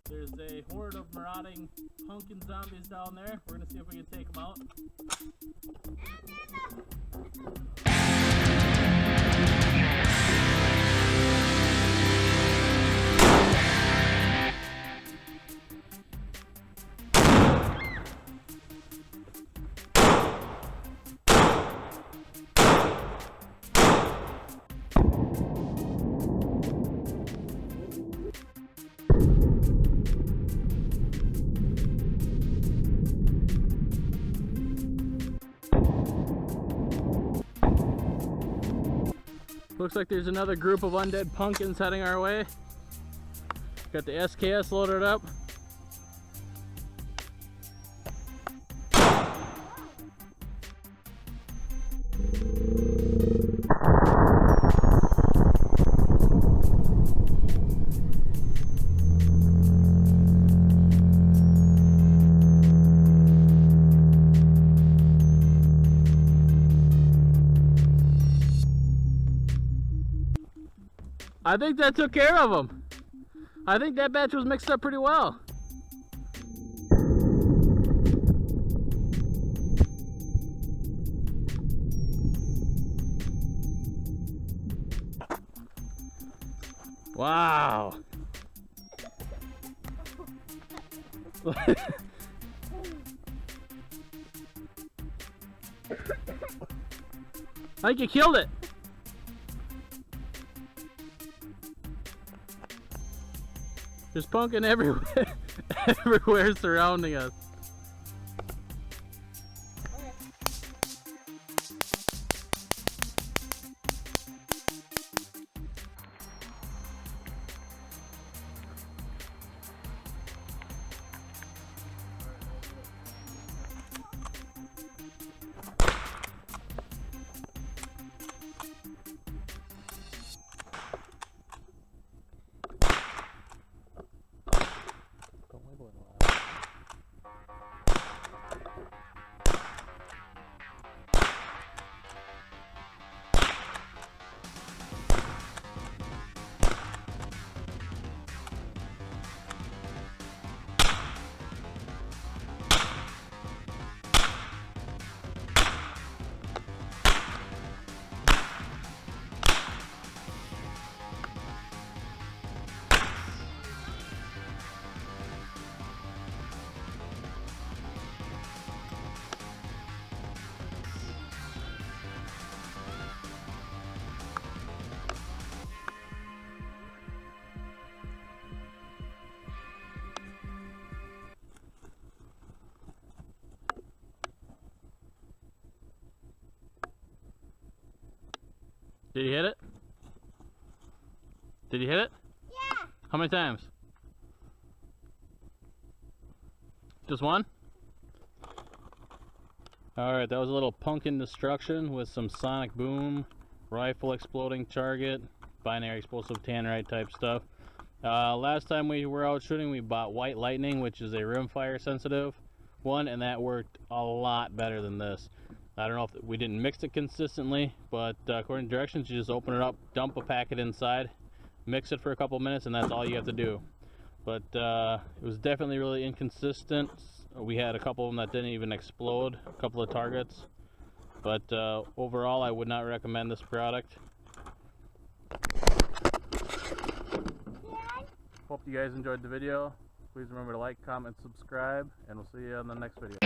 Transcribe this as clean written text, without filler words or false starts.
There's a horde of marauding pumpkin zombies down there. We're gonna see if we can take them out. Looks like there's another group of undead pumpkins heading our way. Got the SKS loaded up. I think that took care of them. I think that batch was mixed up pretty well. Wow. I think you killed it. There's pumpkin everywhere, everywhere surrounding us. Did you hit it? Did you hit it? Yeah. How many times? Just one? Alright, that was a little pumpkin destruction with some sonic boom, rifle exploding target, binary explosive tannerite type stuff. Last time we were out shooting, we bought white lightning, which is a rimfire sensitive one, and that worked a lot better than this. I don't know if we didn't mix it consistently, but according to directions, you just open it up, dump a packet inside, mix it for a couple minutes, and that's all you have to do. But it was definitely really inconsistent. We had a couple of them that didn't even explode, a couple of targets. But overall, I would not recommend this product. you guys enjoyed the video. Please remember to like, comment, subscribe, and we'll see you on the next video.